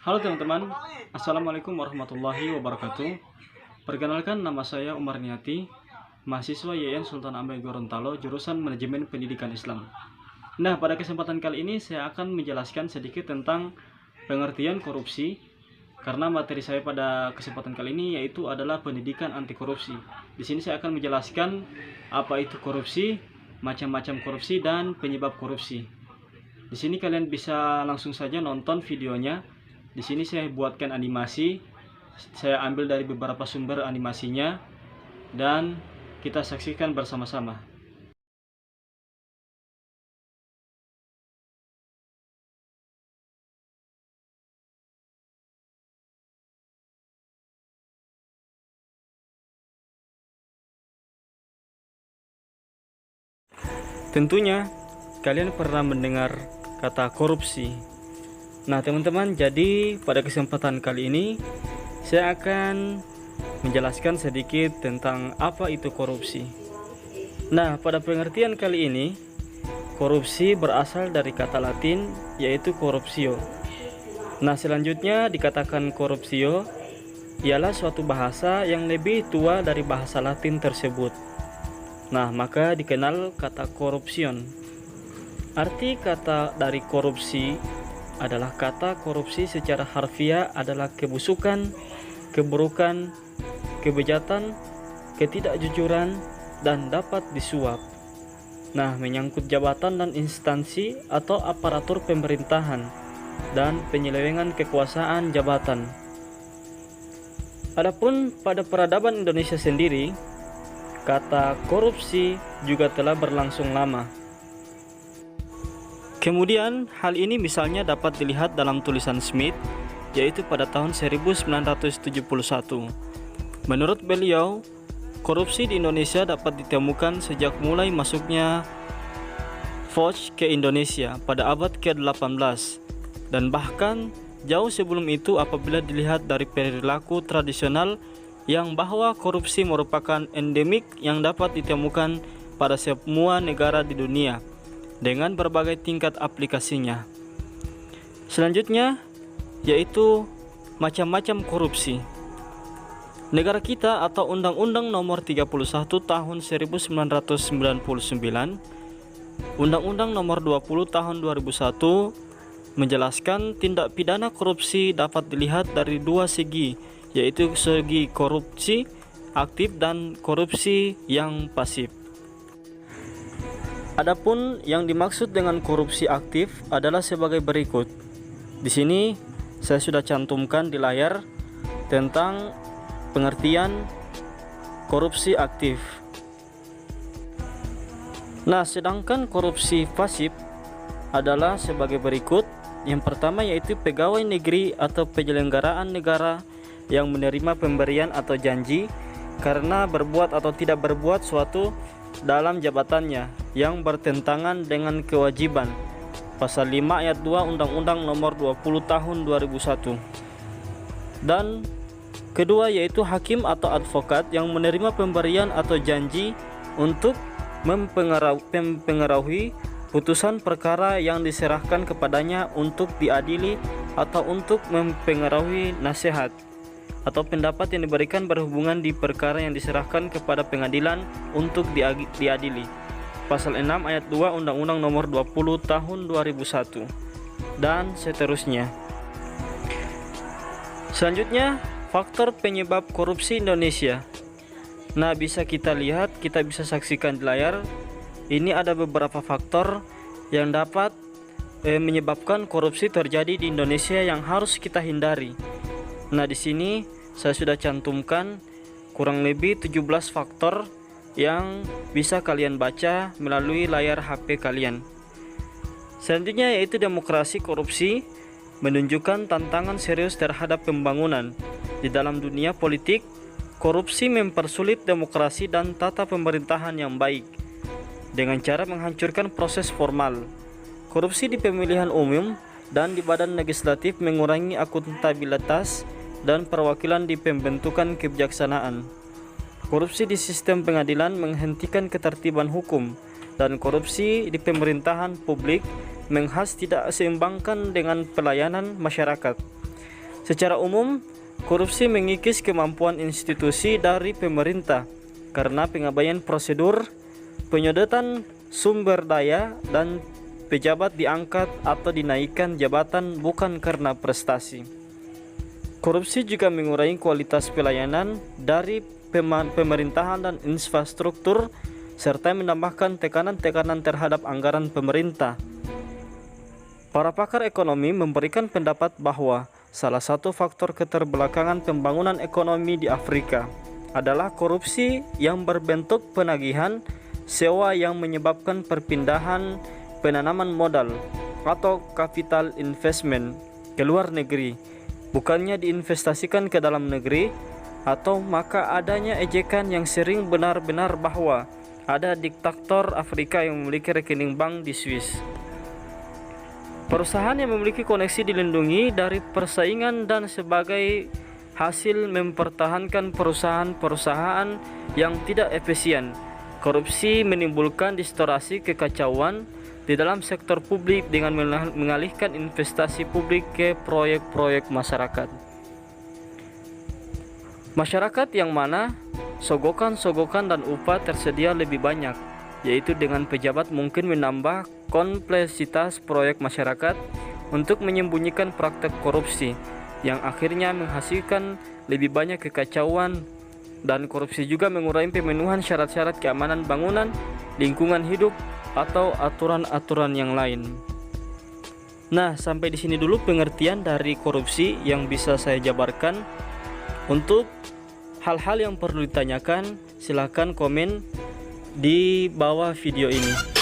Halo teman-teman, Assalamualaikum warahmatullahi wabarakatuh. Perkenalkan, nama saya Umar Niati, mahasiswa YN Sultan Amir Gorontalo, jurusan Manajemen Pendidikan Islam. Nah, pada kesempatan kali ini saya akan menjelaskan sedikit tentang pengertian korupsi, karena materi saya pada kesempatan kali ini yaitu adalah pendidikan anti korupsi. Di sini saya akan menjelaskan apa itu korupsi, macam-macam korupsi, dan penyebab korupsi. Di sini kalian bisa langsung saja nonton videonya. Di sini saya buatkan animasi, saya ambil dari beberapa sumber animasinya, dan kita saksikan bersama-sama. Tentunya kalian pernah mendengar kata korupsi. Nah teman-teman, jadi pada kesempatan kali ini saya akan menjelaskan sedikit tentang apa itu korupsi. Nah, pada pengertian kali ini, korupsi berasal dari kata Latin yaitu corruptio. Nah, selanjutnya dikatakan corruptio ialah suatu bahasa yang lebih tua dari bahasa Latin tersebut. Nah, maka dikenal kata corruption. Arti kata dari korupsi adalah kata korupsi secara harfiah adalah kebusukan, keburukan, kebejatan, ketidakjujuran, dan dapat disuap. Nah, menyangkut jabatan dan instansi atau aparatur pemerintahan dan penyelewengan kekuasaan jabatan. Adapun pada peradaban Indonesia sendiri, kata korupsi juga telah berlangsung lama. Kemudian hal ini misalnya dapat dilihat dalam tulisan Smith, yaitu pada tahun 1971. Menurut beliau, korupsi di Indonesia dapat ditemukan sejak mulai masuknya Foch ke Indonesia pada abad ke-18, dan bahkan jauh sebelum itu apabila dilihat dari perilaku tradisional yang bahwa korupsi merupakan endemik yang dapat ditemukan pada semua negara di dunia dengan berbagai tingkat aplikasinya. Selanjutnya yaitu macam-macam korupsi. Negara kita atau Undang-Undang Nomor 31 Tahun 1999, Undang-Undang Nomor 20 Tahun 2001 menjelaskan tindak pidana korupsi dapat dilihat dari dua segi, yaitu segi korupsi aktif dan korupsi yang pasif. Adapun yang dimaksud dengan korupsi aktif adalah sebagai berikut. Di sini saya sudah cantumkan di layar tentang pengertian korupsi aktif. Nah, sedangkan korupsi pasif adalah sebagai berikut. Yang pertama yaitu pegawai negeri atau penyelenggaraan negara yang menerima pemberian atau janji karena berbuat atau tidak berbuat suatu dalam jabatannya yang bertentangan dengan kewajiban. Pasal 5 ayat 2 Undang-Undang Nomor 20 Tahun 2001. Dan kedua yaitu hakim atau advokat yang menerima pemberian atau janji untuk mempengaruhi putusan perkara yang diserahkan kepadanya untuk diadili atau untuk mempengaruhi nasihat atau pendapat yang diberikan berhubungan di perkara yang diserahkan kepada pengadilan untuk diadili. Pasal 6 ayat 2 Undang-Undang Nomor 20 Tahun 2001 dan seterusnya. Selanjutnya, faktor penyebab korupsi Indonesia. Nah, bisa kita lihat, kita bisa saksikan di layar. Ini ada beberapa faktor yang dapat menyebabkan korupsi terjadi di Indonesia yang harus kita hindari. Nah, di sini saya sudah cantumkan kurang lebih 17 faktor yang bisa kalian baca melalui layar HP kalian. Selanjutnya yaitu demokrasi korupsi menunjukkan tantangan serius terhadap pembangunan. Di dalam dunia politik, korupsi mempersulit demokrasi dan tata pemerintahan yang baik dengan cara menghancurkan proses formal. Korupsi di pemilihan umum dan di badan legislatif mengurangi akuntabilitas dan perwakilan di pembentukan kebijaksanaan. Korupsi di sistem pengadilan menghentikan ketertiban hukum, dan korupsi di pemerintahan publik tidak seimbangkan dengan pelayanan masyarakat. Secara umum, korupsi mengikis kemampuan institusi dari pemerintah karena pengabaian prosedur, penyodotan sumber daya, dan pejabat diangkat atau dinaikkan jabatan bukan karena prestasi. Korupsi juga mengurangi kualitas pelayanan dari pemerintahan dan infrastruktur, serta menambahkan tekanan-tekanan terhadap anggaran pemerintah. Para pakar ekonomi memberikan pendapat bahwa salah satu faktor keterbelakangan pembangunan ekonomi di Afrika adalah korupsi yang berbentuk penagihan sewa yang menyebabkan perpindahan penanaman modal atau capital investment ke luar negeri, bukannya diinvestasikan ke dalam negeri, atau maka adanya ejekan yang sering benar-benar bahwa ada diktator Afrika yang memiliki rekening bank di Swiss. Perusahaan yang memiliki koneksi dilindungi dari persaingan dan sebagai hasil mempertahankan perusahaan-perusahaan yang tidak efisien. Korupsi menimbulkan distorsi kekacauan di dalam sektor publik dengan mengalihkan investasi publik ke proyek-proyek masyarakat. Masyarakat yang mana sogokan-sogokan dan upah tersedia lebih banyak, yaitu dengan pejabat mungkin menambah kompleksitas proyek masyarakat untuk menyembunyikan praktek korupsi yang akhirnya menghasilkan lebih banyak kekacauan, dan korupsi juga mengurangi pemenuhan syarat-syarat keamanan bangunan, lingkungan hidup, atau aturan-aturan yang lain. Nah, sampai di sini dulu pengertian dari korupsi yang bisa saya jabarkan. Untuk hal-hal yang perlu ditanyakan, silakan komen di bawah video ini.